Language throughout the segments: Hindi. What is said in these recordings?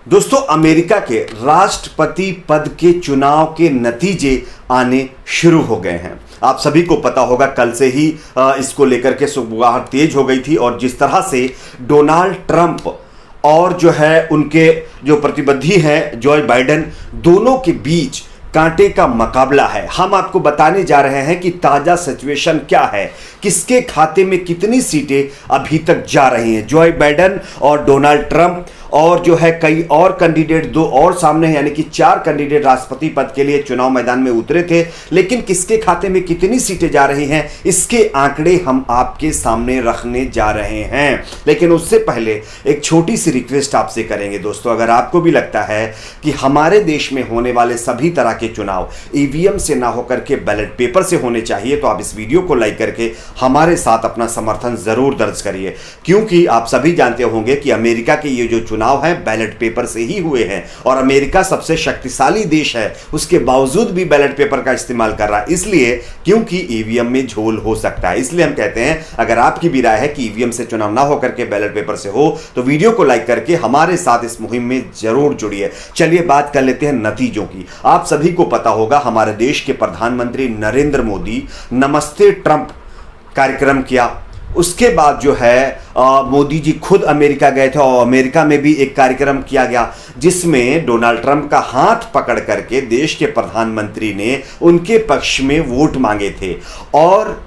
दोस्तों, अमेरिका के राष्ट्रपति पद के चुनाव के नतीजे आने शुरू हो गए हैं। आप सभी को पता होगा, कल से ही इसको लेकर के सुगबुगाहट तेज हो गई थी और जिस तरह से डोनाल्ड ट्रंप और जो है उनके जो प्रतिद्वंदी हैं जो बाइडेन, दोनों के बीच कांटे का मुकाबला है। हम आपको बताने जा रहे हैं कि ताजा सिचुएशन क्या है, किसके खाते में कितनी सीटें अभी तक जा रही हैं। जो बाइडेन और डोनाल्ड ट्रंप और जो है कई और कैंडिडेट, दो और सामने हैं, यानी कि 4 कैंडिडेट राष्ट्रपति पद के लिए चुनाव मैदान में उतरे थे। लेकिन किसके खाते में कितनी सीटें जा रही हैं, इसके आंकड़े हम आपके सामने रखने जा रहे हैं। लेकिन उससे पहले एक छोटी सी रिक्वेस्ट आपसे करेंगे दोस्तों, अगर आपको भी लगता है कि हमारे देश में होने वाले सभी तरह के चुनाव ईवीएम से ना होकर के बैलेट पेपर से होने चाहिए, तो आप इस वीडियो को लाइक करके हमारे साथ अपना समर्थन जरूर दर्ज करिए। क्योंकि आप सभी जानते होंगे कि अमेरिका के ये जो चुनाव है बैलेट पेपर से ही हुए हैं और अमेरिका सबसे शक्तिशाली देश है, उसके बावजूद भी बैलेट पेपर का इस्तेमाल कर रहा है। इसलिए क्योंकि ईवीएम में झोल हो सकता है, इसलिए हम कहते हैं अगर आपकी भी राय है कि ईवीएम से चुनाव ना होकर के बैलेट पेपर से हो, तो वीडियो को लाइक करके हमारे साथ इस मुहिम में जरूर जुड़िए। चलिए बात कर लेते हैं नतीजों की। आप सभी को पता होगा, हमारे देश के प्रधानमंत्री नरेंद्र मोदी नमस्ते ट्रंप कार्यक्रम किया। उसके बाद जो है मोदी जी खुद अमेरिका गए थे और अमेरिका में भी एक कार्यक्रम किया गया जिसमें डोनाल्ड ट्रंप का हाथ पकड़ करके देश के प्रधानमंत्री ने उनके पक्ष में वोट मांगे थे और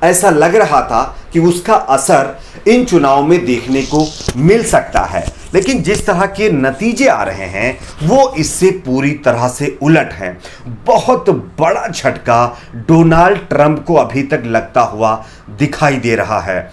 ऐसा लग रहा था कि उसका असर इन चुनाव में देखने को मिल सकता है। लेकिन जिस तरह के नतीजे आ रहे हैं वो इससे पूरी तरह से उलट हैं। बहुत बड़ा झटका डोनाल्ड ट्रंप को अभी तक लगता हुआ दिखाई दे रहा है।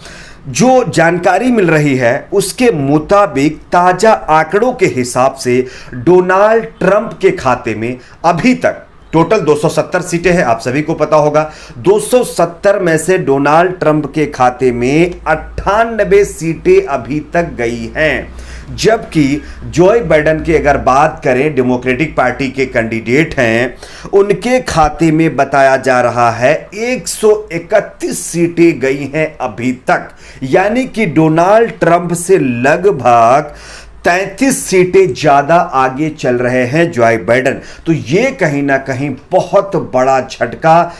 जो जानकारी मिल रही है उसके मुताबिक ताजा आंकड़ों के हिसाब से डोनाल्ड ट्रंप के खाते में अभी तक टोटल 270 सीटें हैं। आप सभी को पता होगा 270 में से डोनाल्ड ट्रंप के खाते में 98 सीटें अभी तक गई हैं, जबकि जो बाइडेन की अगर बात करें, डेमोक्रेटिक पार्टी के कैंडिडेट हैं, उनके खाते में बताया जा रहा है 131 सीटें गई हैं अभी तक। यानी कि डोनाल्ड ट्रंप से लगभग 33 सीटें ज्यादा आगे चल रहे हैं जो बाइडेन। तो ये कहीं ना कहीं बहुत बड़ा झटका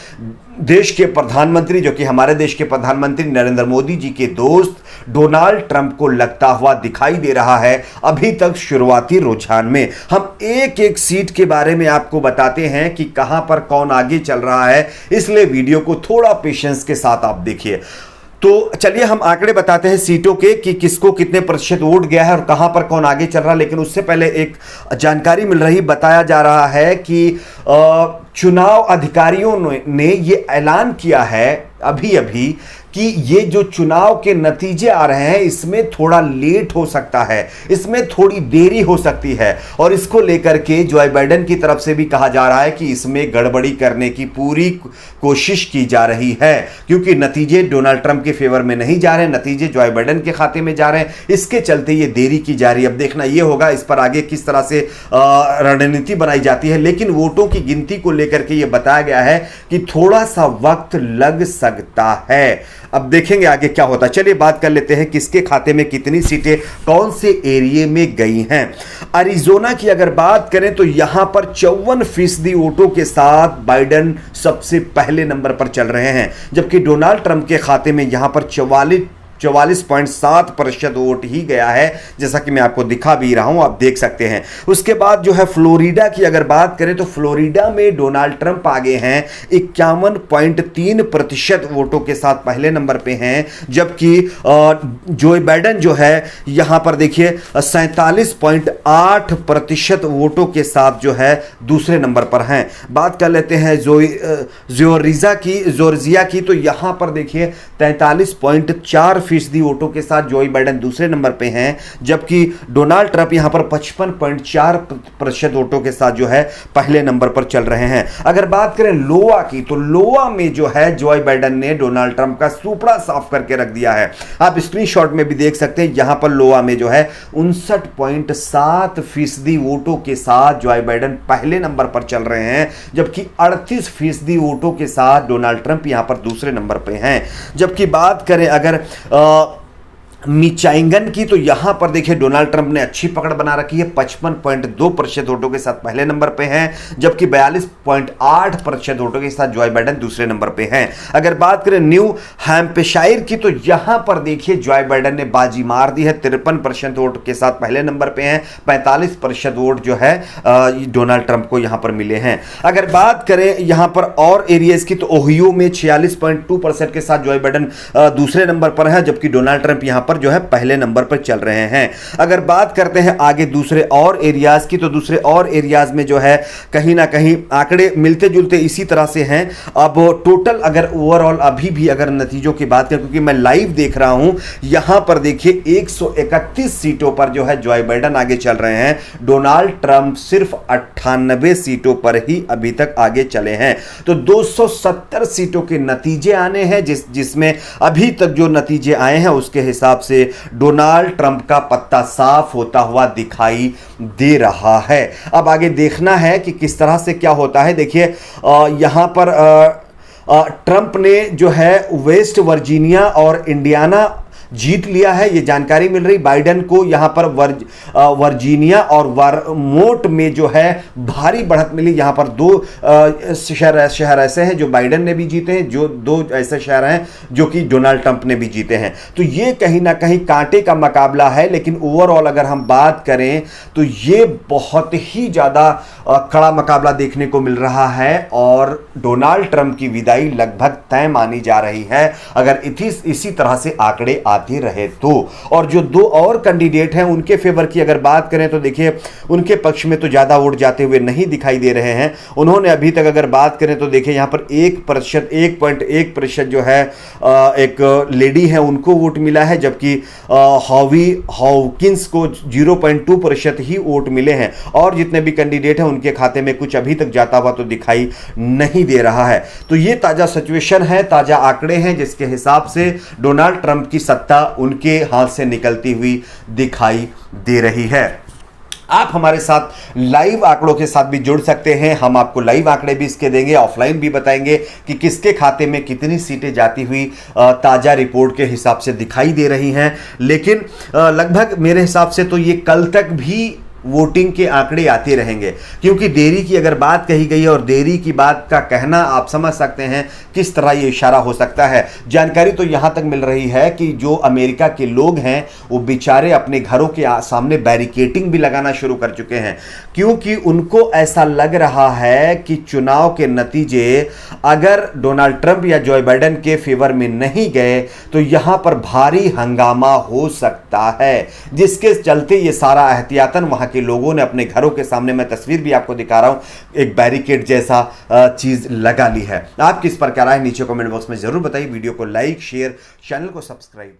देश के प्रधानमंत्री, जो कि हमारे देश के प्रधानमंत्री नरेंद्र मोदी जी के दोस्त डोनाल्ड ट्रंप को लगता हुआ दिखाई दे रहा है। अभी तक शुरुआती रुझान में हम एक एक सीट के बारे में आपको बताते हैं कि कहां पर कौन आगे चल रहा है, इसलिए वीडियो को थोड़ा पेशेंस के साथ आप देखिए। तो चलिए हम आंकड़े बताते हैं सीटों के कि किसको कितने प्रतिशत वोट गया है और कहां पर कौन आगे चल रहा है। लेकिन उससे पहले एक जानकारी मिल रही, बताया जा रहा है कि चुनाव अधिकारियों ने ये ऐलान किया है अभी अभी कि ये जो चुनाव के नतीजे आ रहे हैं इसमें थोड़ा लेट हो सकता है, इसमें थोड़ी देरी हो सकती है। और इसको लेकर के जो बाइडेन की तरफ से भी कहा जा रहा है कि इसमें गड़बड़ी करने की पूरी कोशिश की जा रही है, क्योंकि नतीजे डोनाल्ड ट्रंप के फेवर में नहीं जा रहे हैं, नतीजे जो बाइडेन के खाते में जा रहे हैं। इसके चलते ये देरी की जा रही है। अब देखना ये होगा इस पर आगे किस तरह से रणनीति बनाई जाती है। लेकिन वोटों की गिनती को लेकर के ये बताया गया है कि थोड़ा सा वक्त लग सकता है। अब देखेंगे आगे क्या होता है। चलिए बात कर लेते हैं किसके खाते में कितनी सीटें कौन से एरिया में गई हैं। अरिजोना की अगर बात करें तो यहां पर 54% वोटों के साथ बाइडेन सबसे पहले नंबर पर चल रहे हैं, जबकि डोनाल्ड ट्रंप के खाते में यहां पर 44.7% वोट ही गया है, जैसा कि मैं आपको दिखा भी रहा हूं, आप देख सकते हैं। उसके बाद जो है फ्लोरिडा की अगर बात करें तो फ्लोरिडा में डोनाल्ड ट्रंप आगे हैं 51.3% वोटों के साथ पहले नंबर पे हैं, जबकि जो बाइडेन जो है यहां पर देखिए 47.8% वोटों के साथ जो है दूसरे नंबर पर हैं। बात कर लेते हैं जॉर्जिया की, तो यहां पर देखिए 43.4% वोटों के साथ जो बाइडेन दूसरे नंबर पे हैं, जबकि डोनाल्ड ट्रंप यहां पर 55.4% वोटों के साथ जो है पहले नंबर पर चल रहे हैं। अगर बात करें लोआ की, तो लोआ में जो है जो बाइडेन ने डोनाल्ड ट्रंप का सुपड़ा साफ करके रख दिया है। आप स्क्रीनशॉट में भी देख सकते हैं, यहां पर लोआ में जो है 59.7% वोटों के साथ जो बाइडेन पहले नंबर पर चल रहे हैं, जबकि 38% वोटों के साथ डोनाल्ड ट्रंप यहां पर दूसरे नंबर पे हैं। जबकि बात करें अगर मिचाइगन की, तो यहां पर देखिए डोनाल्ड ट्रंप ने अच्छी पकड़ बना रखी है, 55.2% वोटों के साथ पहले नंबर पे हैं, जबकि 42.8% वोटों के साथ जो बाइडेन दूसरे नंबर पे हैं। अगर बात करें न्यू हैम्पशायर की, तो यहां पर देखिए जो बाइडेन ने बाजी मार दी है, 53% वोट के साथ पहले नंबर पे हैं, 45% वोट जो है डोनाल्ड ट्रंप को यहां पर मिले हैं। अगर बात करें यहां पर और एरियाज की, तो ओहियो में 46.2% के साथ जो बाइडेन दूसरे नंबर पर है, जबकि डोनाल्ड ट्रंप यहां पर जो है पहले नंबर पर चल रहे हैं। अगर बात करते हैं आगे दूसरे और एरियाज की, तो दूसरे और एरियाज में जो है कहीं ना कहीं आंकड़े मिलते जुलते इसी तरह से हैं। अब टोटल अगर ओवरऑल अभी भी अगर नतीजों की बात करें, क्योंकि मैं लाइव देख रहा हूं, यहां पर देखिए 131 सीटों पर जो है जो बाइडेन आगे चल रहे हैं, डोनाल्ड ट्रंप सिर्फ 98 सीटों पर ही अभी तक आगे चले हैं। तो 270 सीटों के नतीजे आने हैं, जिसमें अभी तक जो नतीजे आए हैं उसके हिसाब से डोनाल्ड ट्रंप का पत्ता साफ होता हुआ दिखाई दे रहा है। अब आगे देखना है कि किस तरह से क्या होता है। देखिए यहां पर ट्रंप ने जो है वेस्ट वर्जीनिया और इंडियाना जीत लिया है, ये जानकारी मिल रही। बाइडेन को यहां पर वर्जीनिया और वर्मोंट में जो है भारी बढ़त मिली। यहां पर दो शहर ऐसे हैं जो बाइडेन ने भी जीते हैं, जो दो ऐसे शहर हैं जो कि डोनाल्ड ट्रंप ने भी जीते हैं। तो ये कहीं ना कहीं कांटे का मुकाबला है, लेकिन ओवरऑल अगर हम बात करें तो ये बहुत ही ज्यादा कड़ा मुकाबला देखने को मिल रहा है और डोनाल्ड ट्रंप की विदाई लगभग तय मानी जा रही है, अगर इसी तरह से आंकड़े आते रहे तो। और जो दो और कैंडिडेट हैं उनके फेवर की अगर बात करें तो देखिए उनके पक्ष में तो ज्यादा वोट जाते हुए नहीं दिखाई दे रहे हैं। उन्होंने अभी तक अगर बात करें तो देखिए यहां पर 1.1% जो है एक लेडी है उनको वोट मिला है, जबकि हॉकिंस को 0.2% ही वोट मिले हैं। और जितने भी कैंडिडेट हैं उनके खाते में कुछ अभी तक जाता हुआ तो दिखाई नहीं दे रहा है। तो ये ताजा सिचुएशन है, ताजा आंकड़े हैं, जिसके हिसाब से डोनाल्ड ट्रंप की सत्ता उनके हाथ से निकलती हुई दिखाई दे रही है। आप हमारे साथ लाइव आंकड़ों के साथ भी जुड़ सकते हैं, हम आपको लाइव आंकड़े भी इसके देंगे, ऑफलाइन भी बताएंगे कि किसके खाते में कितनी सीटें जाती हुई ताजा रिपोर्ट के हिसाब से दिखाई दे रही हैं। लेकिन लगभग मेरे हिसाब से तो ये कल तक भी वोटिंग के आंकड़े आते रहेंगे, क्योंकि देरी की अगर बात कही गई है और देरी की बात का कहना आप समझ सकते हैं किस तरह ये इशारा हो सकता है। जानकारी तो यहां तक मिल रही है कि जो अमेरिका के लोग हैं वो बेचारे अपने घरों के सामने बैरिकेडिंग भी लगाना शुरू कर चुके हैं, क्योंकि उनको ऐसा लग रहा है कि चुनाव के नतीजे अगर डोनाल्ड ट्रंप या जो बाइडेन के फेवर में नहीं गए तो यहां पर भारी हंगामा हो सकता है, जिसके चलते ये सारा एहतियातन वहां के लोगों ने अपने घरों के सामने, मैं तस्वीर भी आपको दिखा रहा हूं, एक बैरिकेड जैसा चीज लगा ली है। आप किस पर क्या राय है नीचे कमेंट बॉक्स में जरूर बताइए। वीडियो को लाइक शेयर, चैनल को सब्सक्राइब